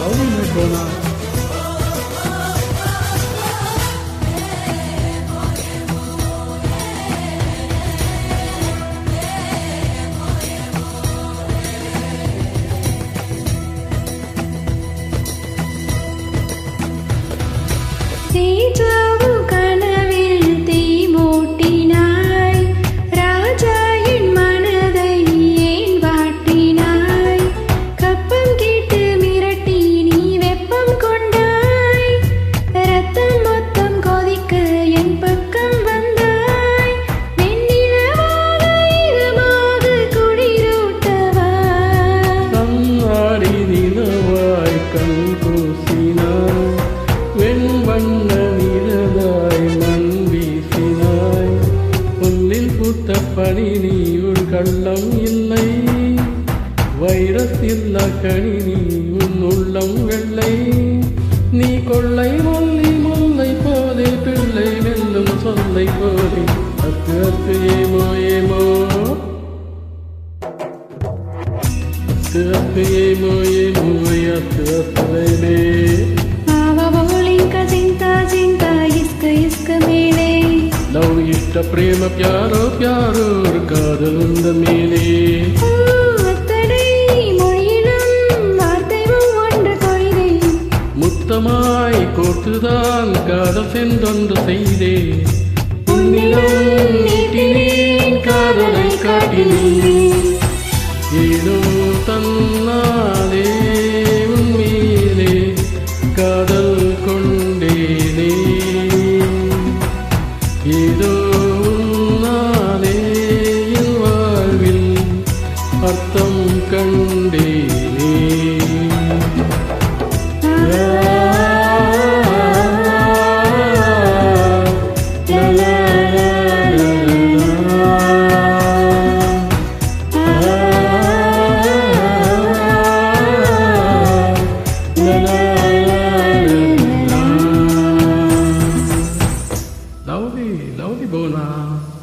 love you, my Bona. பணி நீ உன் கள்ளம் இல்லை, வைரஸ் இல்லா கனி நீ உன் உள்ளம் வெள்ளை. நீ கொள்ளை மல்லி முல்லை போலே பிள்ளை வெல்லும் சொல்லை போலே அத்து அத்து ஏமோ ஏமோ அத்து அத்து ஏமோ ஏமோ அத்து அத்துலைமே லவ் இஷ்ட பிரேம பியாரோ பியாரோ ஒரு காதல் உந்த மேலே முத்தமாய் கோர்த்துதான் காதல் சென்றொன்று செய்தே நீட்டினேன் காதலை காட்டினேன் ஏதோ தன்னாலே உன்மேலே காதல் கொண்டேனே ஏதோ உன்னாலே என் வாழ்வில் அர்த்தம் கண்டேனே. Love you, Bona.